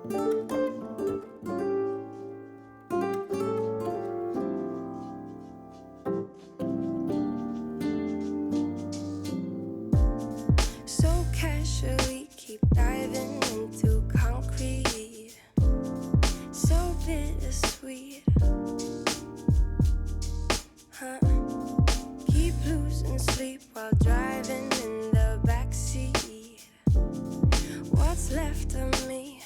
So casually keep diving into concrete, so bittersweet, huh? Keep losing sleep while driving in the backseat. What's left of me?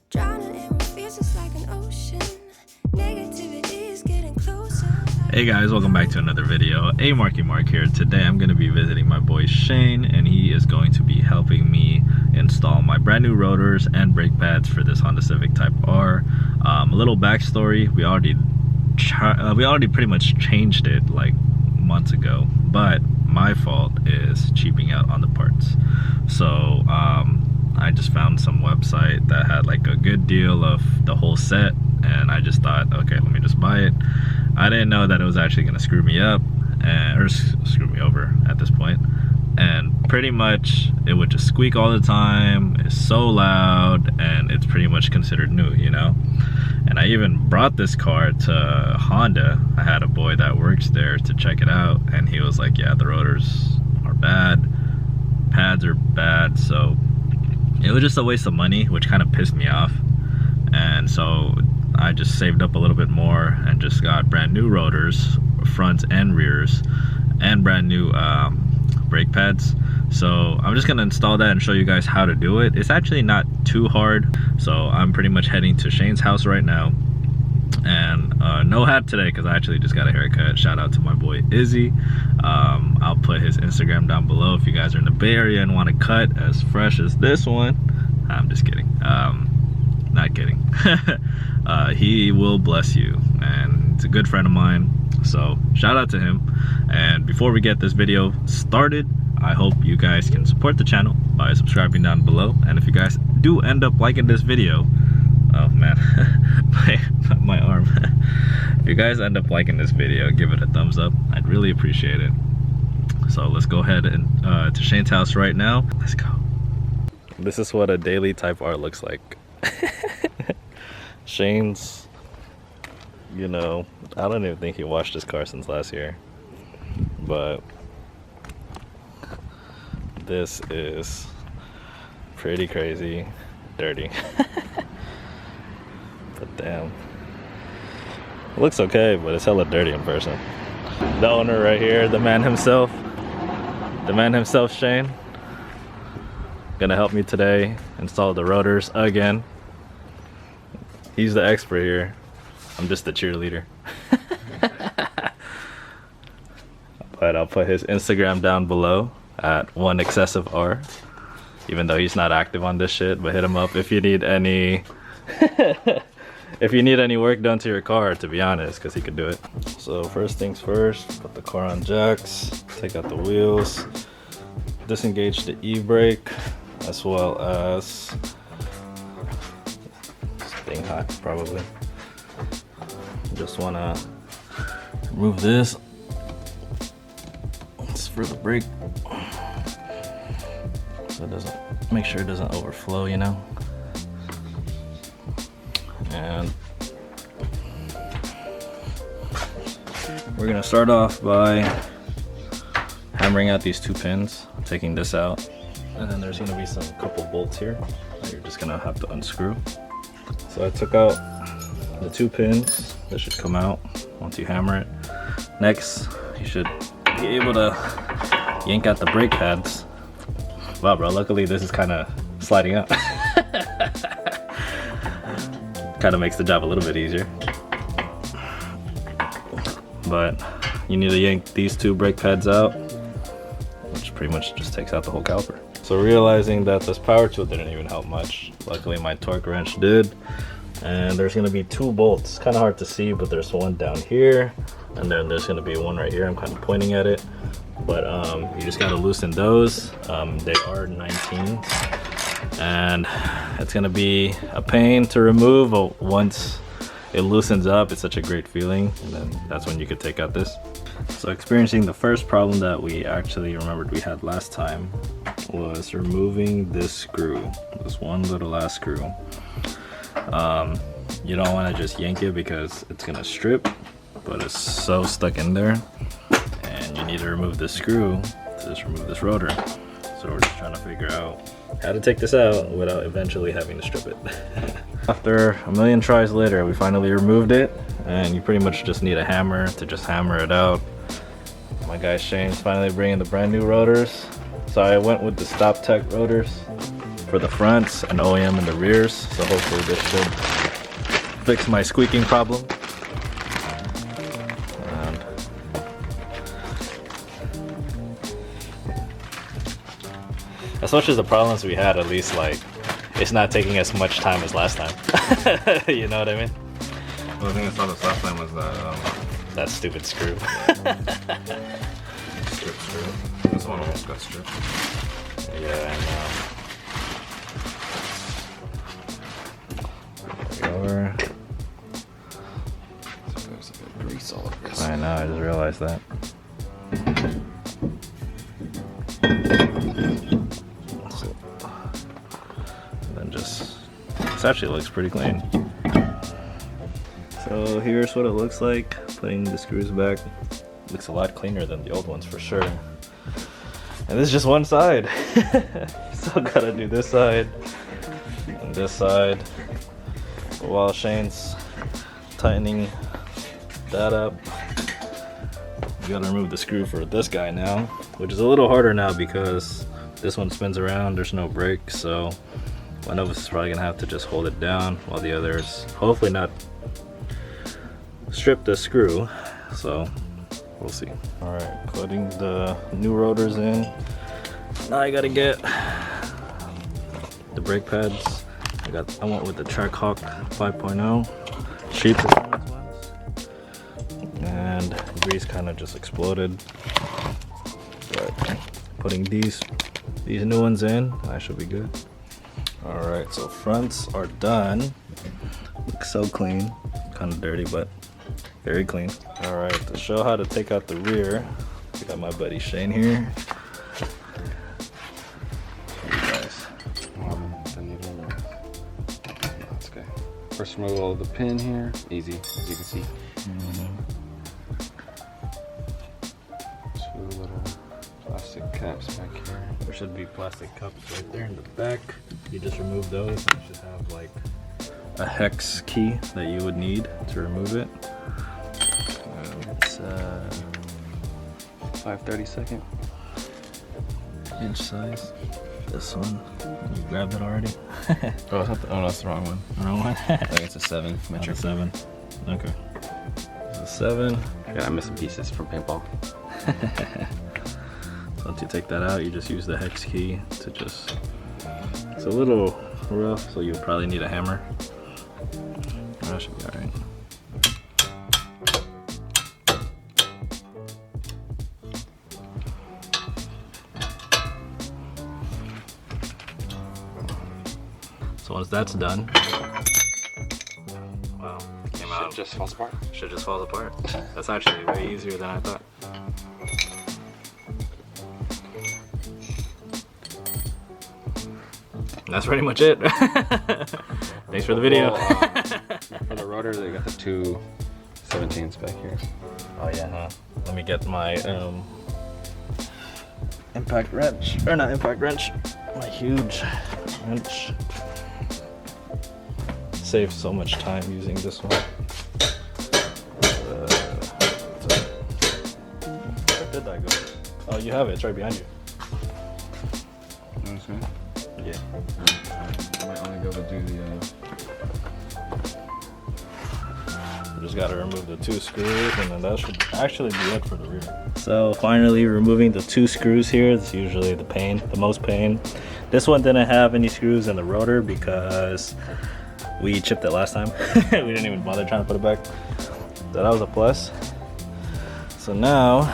Drowning in what feels just like an ocean. Negativity is getting closer. Hey guys, welcome back to another video. Marky Mark here. Today I'm going to be visiting my boy Shane, and he is going to be helping me install my brand new rotors and brake pads for this Honda Civic Type R. A little backstory: we already pretty much changed it like months ago, but my fault is cheaping out on the parts. So I just found some website that had like a good deal of the whole set, and I just thought, okay, let me just buy it. I didn't know that it was actually going to screw me up or screw me over at this point. And pretty much it would just squeak all the time. It's so loud, and it's pretty much considered new, you know. And I even brought this car to Honda. I had a boy that works there to check it out, and he was like, yeah, the rotors are bad, pads are bad. So it was just a waste of money, which kind of pissed me off. And so I just saved up a little bit more and just got brand new rotors, fronts and rears, and brand new brake pads. So I'm just gonna install that and show you guys how to do it. It's actually not too hard. So I'm pretty much heading to Shane's house right now, and no hat today because I actually just got a haircut. Shout out to my boy Izzy. I'll put his Instagram down below if you guys are in the Bay Area and want to cut as fresh as this one. I'm just kidding. Not kidding. He will bless you, and it's a good friend of mine, so shout out to him. And before we get this video started, I hope you guys can support the channel by subscribing down below. And if you guys do end up liking this video, oh man, my arm. If you guys end up liking this video, give it a thumbs up. I'd really appreciate it. So let's go ahead and to Shane's house right now. Let's go. This is what a daily Type R looks like. Shane's, you know, I don't even think he washed his car since last year, but this is pretty crazy dirty. But damn, it looks okay, but it's hella dirty in person. The owner right here, the man himself, Shane, gonna help me today install the rotors again. He's the expert here. I'm just the cheerleader. But I'll put his Instagram down below at @1excessiveR, even though he's not active on this shit. But hit him up if you need any if you need any work done to your car, to be honest, because he could do it. So first things first, put the car on jacks, take out the wheels, disengage the e-brake, as well as being hot probably. Just wanna remove this. It's for the brake, so it doesn't, make sure it doesn't overflow, you know. And we're gonna start off by hammering out these two pins, taking this out, and then there's gonna be some couple bolts here that you're just gonna have to unscrew. So I took out the two pins. That should come out once you hammer it. Next, you should be able to yank out the brake pads. Wow, bro, luckily this is kind of sliding up. Kind of makes the job a little bit easier. But you need to yank these two brake pads out, which pretty much just takes out the whole caliper. So realizing that this power tool didn't even help much, luckily my torque wrench did. And there's gonna be two bolts. Kind of hard to see, but there's one down here, and then there's gonna be one right here. I'm kind of pointing at it, but you just gotta loosen those. They are 19, and it's gonna be a pain to remove, but once it loosens up, it's such a great feeling, and then that's when you could take out this. So experiencing the first problem that we actually remembered we had last time was removing this screw, this one little last screw. You don't want to just yank it because it's gonna strip, but it's so stuck in there, and you need to remove this screw to just remove this rotor. So we're just trying to figure out how to take this out without eventually having to strip it. After a million tries later, we finally removed it, and you pretty much just need a hammer to just hammer it out. My guy Shane's finally bringing the brand new rotors. So I went with the Stop Tech rotors for the fronts and OEM in the rears. So hopefully this should fix my squeaking problem. And as much as the problems we had, at least like it's not taking as much time as last time. You know what I mean? Well, the thing I saw this last time was that stupid screw. Strip screw. This one almost got stripped. Yeah, I know. Over. So there's like a grease all over this. I know, I just realized that. And then just, this actually looks pretty clean. So here's what it looks like, putting the screws back. Looks a lot cleaner than the old ones for sure. And this is just one side. Still gotta do this side and this side. While Shane's tightening that up, we gotta remove the screw for this guy now, which is a little harder now because this one spins around, there's no brake, so one of us is probably gonna have to just hold it down while the others hopefully not strip the screw. So we'll see. All right, putting the new rotors in. Now I gotta get the brake pads. I went with the Trackhawk 5.0, cheap performance ones. And the grease kind of just exploded. But putting these new ones in, I should be good. All right, so fronts are done. Looks so clean, kind of dirty, but very clean. All right, to show how to take out the rear, we got my buddy Shane here. You guys. That's okay. First removal of the pin here, easy, as you can see. Two little plastic caps back here. There should be plastic cups right there in the back. You just remove those. You should have like a hex key that you would need to remove it. It's 5/32 inch size. This one. You grabbed it already? Oh, it's not the, oh, that's the wrong one. Wrong one? I think it's a 7 metric. 7. Okay. It's a 7. Yeah, I'm missing pieces from paintball. So once you take that out, you just use the hex key to just. It's a little rough, so you'll probably need a hammer. That should be alright. So once that's done, wow, came out. Shit just falls apart. Shit just falls apart. That's actually way easier than I thought. And that's pretty much it. Thanks for the video. For the rotor, they got the two 17s back here. Oh yeah, huh? Let me get my impact wrench, or not impact wrench, my huge wrench. Saves so much time using this one. Where did that go? Oh, you have it. It's right behind you. Okay. Yeah. I might only be able to do the. Just gotta remove the 2 screws, and then that should actually be it for the rear. So finally removing the 2 screws here. It's usually the pain, the most pain. This one didn't have any screws in the rotor because we chipped it last time. We didn't even bother trying to put it back. So that was a plus. So now,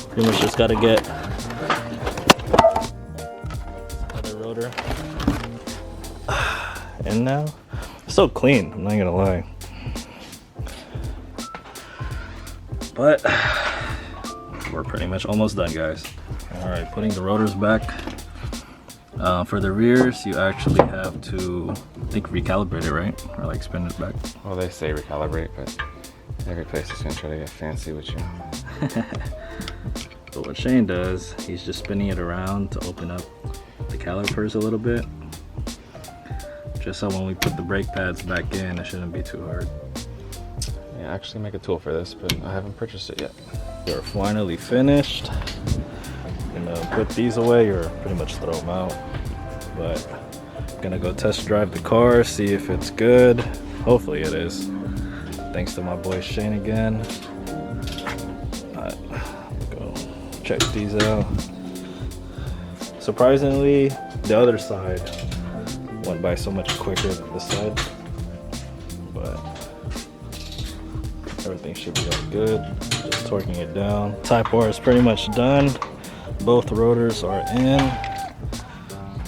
pretty much just gotta get the rotor in now. It's so clean, I'm not gonna lie. But we're pretty much almost done, guys. All right, putting the rotors back. For the rears, you actually have to, I think, recalibrate it, right? Or like spin it back. Well, they say recalibrate, but every place is gonna try to get fancy with you. But what Shane does, he's just spinning it around to open up the calipers a little bit. Just so when we put the brake pads back in, it shouldn't be too hard. Yeah, I actually make a tool for this, but I haven't purchased it yet. We're finally finished. Gonna put these away or pretty much throw them out. But I'm gonna go test drive the car, see if it's good. Hopefully it is. Thanks to my boy Shane again. Go check these out. Surprisingly, the other side went by so much quicker than this side. But everything should be all good. Just torquing it down. Type R is pretty much done. Both rotors are in.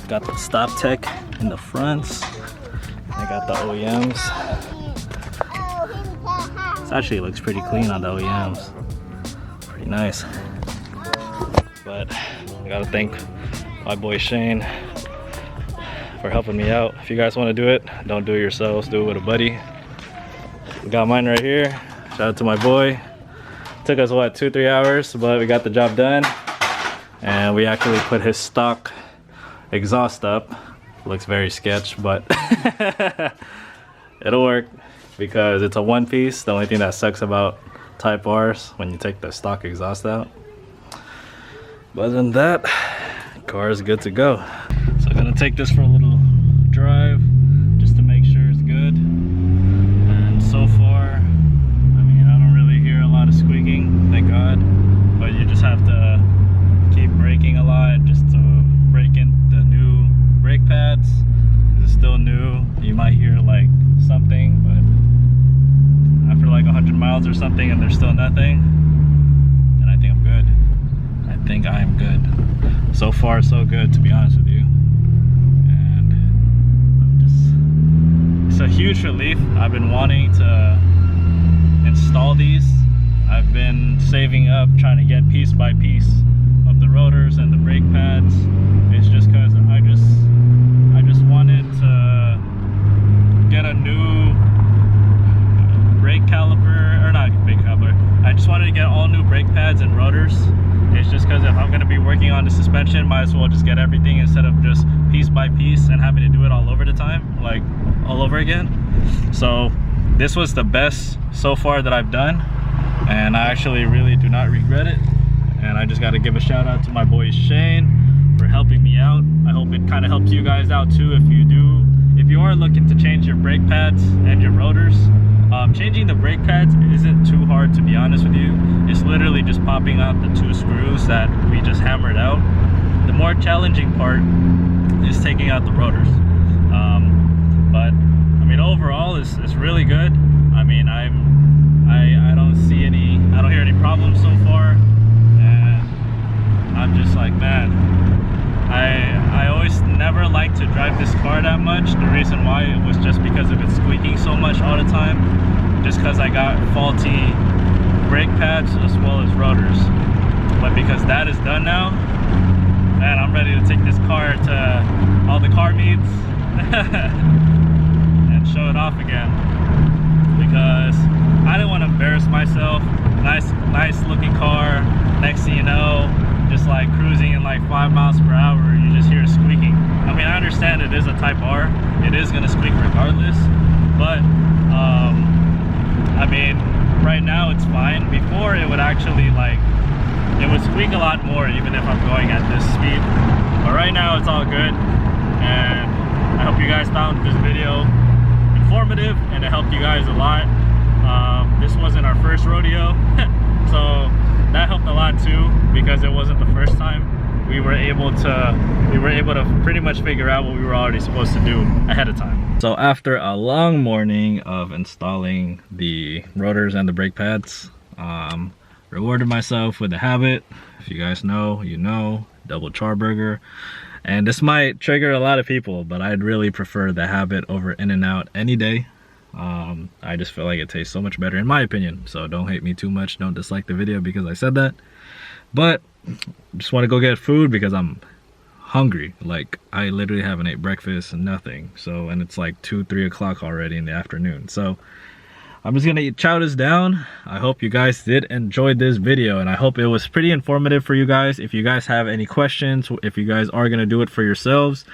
Got the stop tech in the fronts. I got the OEMs. This actually looks pretty clean on the OEMs. Pretty nice. But I gotta thank my boy Shane for helping me out. If you guys want to do it, don't do it yourselves, do it with a buddy. We got mine right here. Shout out to my boy. Took us what, 2-3 hours, but we got the job done. And we actually put his stock exhaust up. Looks very sketch, but it'll work because it's a one piece. The only thing that sucks about Type R's when you take the stock exhaust out. But other than that, car is good to go. So I'm gonna take this for a little drive just to make sure it's good. And so far, I mean, I don't really hear a lot of squeaking, thank God. But you just have to keep braking a lot just to break in the new brake pads. It's still new. You might hear like something, but after like 100 miles or something and there's still nothing, then I think I'm good. I think I am good. So far, so good, to be honest with you. And it's a huge relief. I've been wanting to install these. I've been saving up, trying to get piece by piece of the rotors and the brake pads. It's just because I just wanted to get a new brake caliper, or not brake caliper. I just wanted to get all new brake pads and rotors. It's just because if I'm going to be working on the suspension, might as well just get everything instead of just piece by piece and having to do it all over the time, like all over again. So this was the best so far that I've done, and I actually really do not regret it. And I just got to give a shout out to my boy Shane for helping me out. I hope it kind of helps you guys out too if you are looking to change your brake pads and your rotors. Changing the brake pads isn't too hard, to be honest with you. It's literally just popping out the 2 screws that we just hammered out. The more challenging part is taking out the rotors. But I mean, overall, it's really good. I mean, I don't hear any problems so far, and I'm just like, man, I always never liked to drive this car that much. The reason why it was just because of it squeaking so much all the time, just because I got faulty brake pads as well as rotors. But because that is done now, man, I'm ready to take this car to all the car meets and show it off again, because I didn't want to embarrass myself. Nice looking car, next thing you know, just like cruising in like 5 miles per hour, you just hear squeaking. I mean, I understand it is a Type R, it is going to squeak regardless, but I mean, right now it's fine. Before it would actually it would squeak a lot more even if I'm going at this speed, but right now it's all good. And I hope you guys found this video informative and it helped you guys a lot. This wasn't our first rodeo, so that helped a lot too, because it wasn't the first time. We were able to pretty much figure out what we were already supposed to do ahead of time. So after a long morning of installing the rotors and the brake pads, rewarded myself with a habit. If you guys know, you know, double charburger. And this might trigger a lot of people, but I'd really prefer the habit over In-N-Out any day. I just feel like it tastes so much better in my opinion, so don't hate me too much, don't dislike the video because I said that. But just want to go get food because I'm hungry. Like, I literally haven't ate breakfast and nothing. So, and it's like 2-3 o'clock already in the afternoon. So I'm just gonna chow this down. I hope you guys did enjoy this video, and I hope it was pretty informative for you guys. If you guys have any questions, if you guys are gonna do it for yourselves,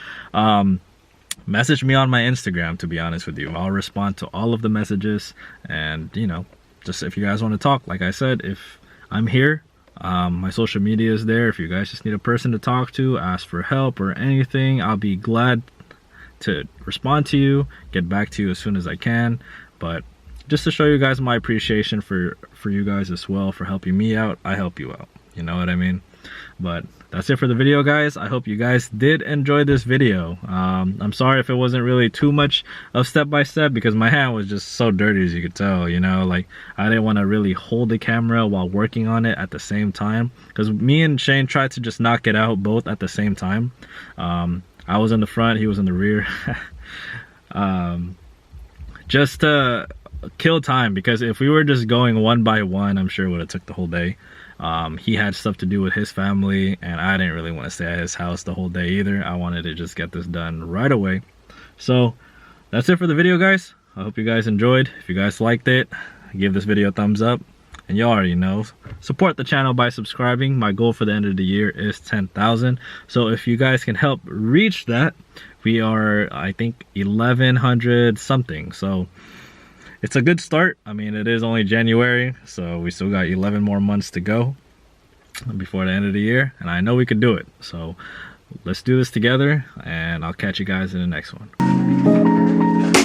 message me on my Instagram, to be honest with you. I'll respond to all of the messages, and you know, just if you guys want to talk, like I said, if I'm here, my social media is there. If you guys just need a person to talk to, ask for help or anything, I'll be glad to respond to you, get back to you as soon as I can. But just to show you guys my appreciation for you guys as well, for helping me out, I help you out, you know what I mean? But that's it for the video, guys. I hope you guys did enjoy this video. I'm sorry if it wasn't really too much of step-by-step, because my hand was just so dirty, as you could tell, you know, like I didn't want to really hold the camera while working on it at the same time, because me and Shane tried to just knock it out both at the same time. I was in the front, he was in the rear. Just to kill time, because if we were just going one by one, I'm sure it would have took the whole day. He had stuff to do with his family, and I didn't really want to stay at his house the whole day either. I wanted to just get this done right away. So that's it for the video, guys. I hope you guys enjoyed. If you guys liked it, give this video a thumbs up, and you already know, support the channel by subscribing. My goal for the end of the year is 10,000. So if you guys can help reach that, we are, I think, 1,100 something. So it's a good start. I mean, it is only January, so we still got 11 more months to go before the end of the year, and I know we could do it. So let's do this together, and I'll catch you guys in the next one.